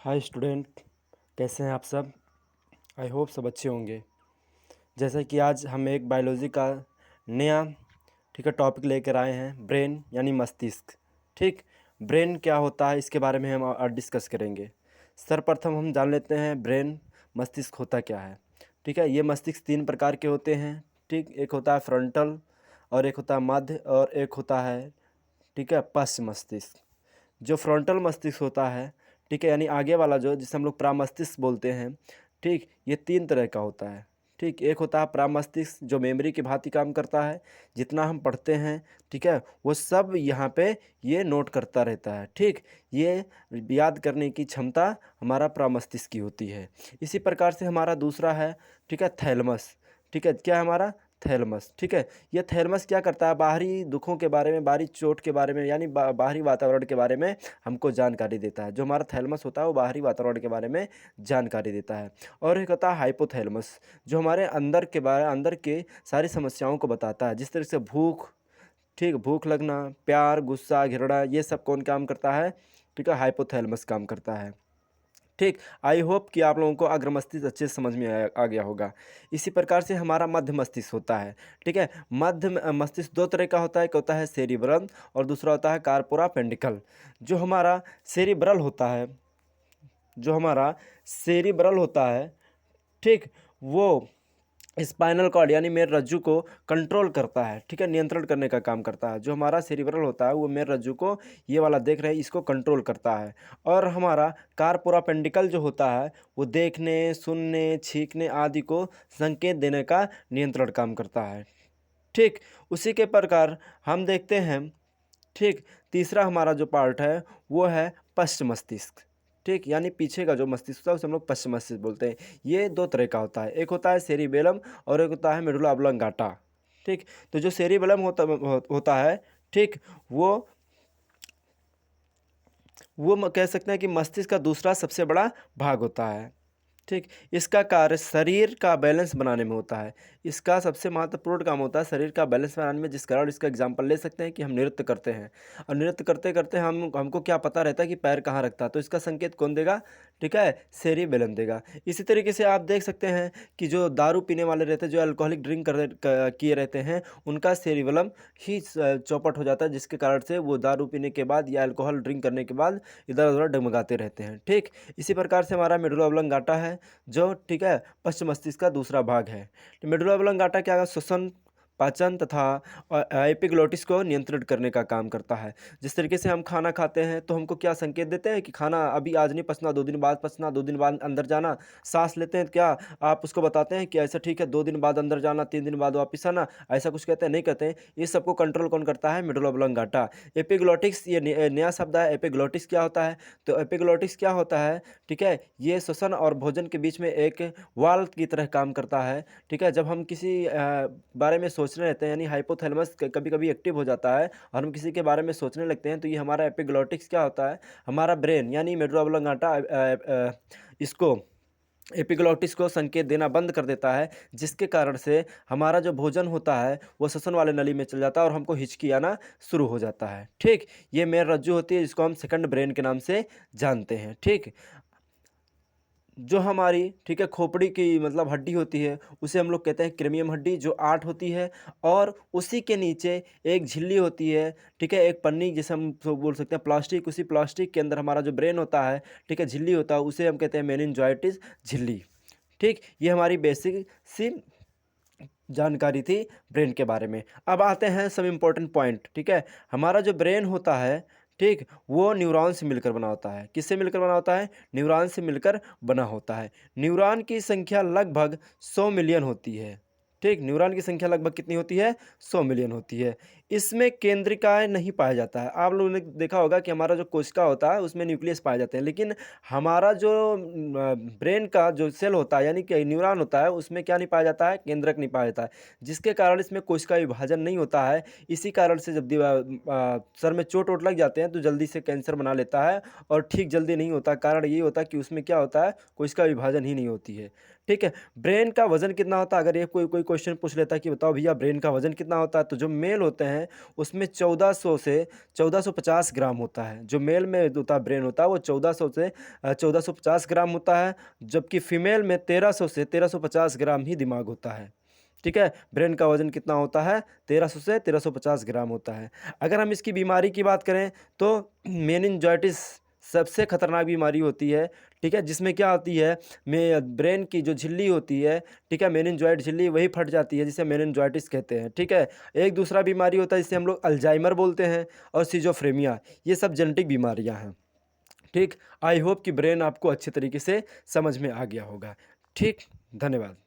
Hi student, कैसे हैं आप सब। आई होप सब अच्छे होंगे। जैसा कि आज हम एक बायोलॉजी का नया टॉपिक लेकर आए हैं, ब्रेन यानी मस्तिष्क। ठीक, ब्रेन क्या होता है इसके बारे में हम आज डिस्कस करेंगे। सर्वप्रथम हम जान लेते हैं ब्रेन मस्तिष्क होता क्या है। ठीक है, ये मस्तिष्क तीन प्रकार के होते हैं। ठीक, एक होता है फ्रंटल, और एक होता है मध्य, और एक होता है पश्च मस्तिष्क। जो फ्रंटल मस्तिष्क होता है, ठीक है, यानी आगे वाला जो जिसे हम लोग प्रामस्तिष्क बोलते हैं। ठीक, ये तीन तरह का होता है। ठीक, एक होता है प्रामस्तिष्क जो मेमोरी की भांति काम करता है, जितना हम पढ़ते हैं, ठीक है, वो सब यहाँ पे ये नोट करता रहता है। ठीक, ये याद करने की क्षमता हमारा प्रामस्तिष्क की होती है। इसी प्रकार से हमारा दूसरा है, ठीक है, थैलमस। ठीक है, क्या है हमारा थैलमस। ठीक है, ये थैलमस क्या करता है, बाहरी दुखों के बारे में, बाहरी चोट के बारे में, यानी बाहरी वातावरण के बारे में हमको जानकारी देता है। जो हमारा थैलमस होता है वो बाहरी वातावरण के बारे में जानकारी देता है। और एक होता है हाइपोथैलमस, जो हमारे अंदर के सारी समस्याओं को बताता है। जिस तरह से भूख, ठीक, भूख लगना, प्यार, गुस्सा, घृणा, ये सब कौन काम करता है, ठीक है, हाइपोथैलमस काम करता है। ठीक, आई होप कि आप लोगों को अग्र मस्तिष्क अच्छे से समझ में आ गया होगा। इसी प्रकार से हमारा मध्य मस्तिष्क होता है। ठीक है, मध्य मस्तिष्क दो तरह का होता है, एक होता है सेरिब्रल और दूसरा होता है कार्पोरा पेंडिकल। जो हमारा सेरिब्रल होता है, जो हमारा सेरिब्रल होता है, ठीक, वो स्पाइनल कॉर्ड यानी मेर रज्जु को कंट्रोल करता है। ठीक है, नियंत्रण करने का काम करता है। जो हमारा सेरिब्रल होता है वो मेर रज्जु को, ये वाला देख रहे हैं, इसको कंट्रोल करता है। और हमारा कार्पोरापेंडिकल जो होता है वो देखने, सुनने, छींकने आदि को संकेत देने का नियंत्रण काम करता है। ठीक, उसी के प्रकार हम देखते हैं। ठीक, तीसरा हमारा जो पार्ट है वो है पश्च मस्तिष्क। ठीक, यानी पीछे का जो मस्तिष्क होता है उसे हम लोग पश्च मस्तिष्क बोलते हैं। ये दो तरह का होता है, एक होता है सेरिबेलम और एक होता है मेडुला ऑब्लोंगाटा। ठीक, तो जो सेरिबेलम होता है, ठीक, वो कह सकते हैं कि मस्तिष्क का दूसरा सबसे बड़ा भाग होता है। ठीक, इसका कार्य शरीर का बैलेंस बनाने में होता है। इसका सबसे महत्वपूर्ण काम होता है शरीर का बैलेंस बनाने में, जिस कारण इसका एग्जांपल ले सकते हैं कि हम नृत्य करते हैं और नृत्य करते करते हमको क्या पता रहता है कि पैर कहाँ रखता है, तो इसका संकेत कौन देगा, ठीक है, सेरिबेलम देगा। इसी तरीके से आप देख सकते हैं कि जो दारू पीने वाले रहते हैं, जो अल्कोहलिक ड्रिंक किए रहते हैं, उनका सेरिबेलम ही चौपट हो जाता है, जिसके कारण से वो दारू पीने के बाद या अल्कोहल ड्रिंक करने के बाद इधर उधर डगमगाते रहते हैं। ठीक, इसी प्रकार से हमारा मेडुला ऑब्लोंगाटा है, जो, ठीक है, पश्च मस्तिष्क का दूसरा भाग है। तो मेडुला ऑब्लोंगाटा क्या, श्वसन, पाचन तथा एपिग्लोटिस को नियंत्रित करने का काम करता है। जिस तरीके से हम खाना खाते हैं तो हमको क्या संकेत देते हैं कि खाना अभी आज नहीं पचना, 2 दिन बाद पचना, 2 दिन बाद अंदर जाना। सांस लेते हैं, क्या आप उसको बताते हैं कि ऐसा ठीक है 2 दिन बाद अंदर जाना, 3 दिन बाद वापस आना, ऐसा कुछ कहते हैं, नहीं कहते हैं। ये सबको कंट्रोल कौन करता है, मेडुला ऑब्लोंगाटा। एपिग्लोटिक्स, ये नया शब्द है। एपिग्लोटिक्स क्या होता है, तो एपिग्लोटिक्स क्या होता है, ठीक है, ये श्वसन और भोजन के बीच में एक वाल्व की तरह काम करता है। ठीक है, जब हम किसी बारे में सोचने रहते हैं, यानी हाइपोथैलेमस कभी कभी एक्टिव हो जाता है और हम किसी के बारे में सोचने लगते हैं, तो ये हमारा एपिग्लोटिक्स क्या होता है, हमारा ब्रेन यानी मेडुला ऑब्लोंगाटा इसको, एपिग्लोटिस को संकेत देना बंद कर देता है, जिसके कारण से हमारा जो भोजन होता है वो श्वसन वाले नली में चल जाता है और हमको हिचकी आना शुरू हो जाता है। ठीक, ये मेर रज्जु होती है, जिसको हम सेकंड ब्रेन के नाम से जानते हैं। ठीक, जो हमारी, ठीक है, खोपड़ी की मतलब हड्डी होती है, उसे हम लोग कहते हैं क्रेमियम हड्डी, जो 8 होती है। और उसी के नीचे एक झिल्ली होती है, ठीक है, एक पन्नी जिसे हम बोल सकते हैं प्लास्टिक, उसी प्लास्टिक के अंदर हमारा जो ब्रेन होता है, ठीक है, झिल्ली होता है, उसे हम कहते हैं मेनिनजाइटिस झिल्ली। ठीक, ये हमारी बेसिक सी जानकारी थी ब्रेन के बारे में। अब आते हैं सब इम्पोर्टेंट पॉइंट। ठीक है, हमारा जो ब्रेन होता है, ठीक, वो न्यूरॉन से मिलकर बना होता है। किससे मिलकर बना होता है, न्यूरॉन से मिलकर बना होता है। न्यूरॉन की संख्या लगभग 100 मिलियन होती है। ठीक, न्यूरॉन की संख्या लगभग कितनी होती है, 100 मिलियन होती है। इसमें केंद्रिकाएं नहीं पाया जाता है। आप लोगों ने देखा होगा कि हमारा जो कोशिका होता है उसमें न्यूक्लियस पाए जाते हैं, लेकिन हमारा जो ब्रेन का जो सेल होता है यानी कि न्यूरॉन होता है, उसमें क्या नहीं पाया जाता है, केंद्रक नहीं पाया जाता है, जिसके कारण इसमें कोशिका विभाजन नहीं होता है। इसी कारण से जब सर में चोट वोट लग जाते हैं तो जल्दी से कैंसर बना लेता है, और ठीक जल्दी नहीं होता। कारण ये होता है कि उसमें क्या होता है, कोशिका विभाजन ही नहीं होती है। ठीक है, ब्रेन का वजन कितना होता है, अगर ये कोई क्वेश्चन पूछ लेता है कि बताओ भैया ब्रेन का वजन कितना होता है, तो जो मेल होते हैं है उसमें 1400 से 1450 ग्राम होता है। जो मेल में होता ब्रेन होता है वो 1400 से 1450 ग्राम होता है, जबकि फीमेल में 1300 से 1350 ग्राम ही दिमाग होता है। ठीक है, ब्रेन का वजन कितना होता है? 1300 से 1350 ग्राम होता है। अगर हम इसकी बीमारी की बात करें तो मेनिंजाइटिस सबसे खतरनाक बीमारी होती है। ठीक है, जिसमें क्या होती है, में ब्रेन की जो झिल्ली होती है, ठीक है, मेनिंजाइट झिल्ली वही फट जाती है, जिसे मेनिंजाइटिस कहते हैं। ठीक है, एक दूसरा बीमारी होता है जिसे हम लोग अल्जाइमर बोलते हैं, और सिजोफ्रेनिया, ये सब जेनेटिक बीमारियां हैं। ठीक, आई होप कि ब्रेन आपको अच्छे तरीके से समझ में आ गया होगा। ठीक, धन्यवाद।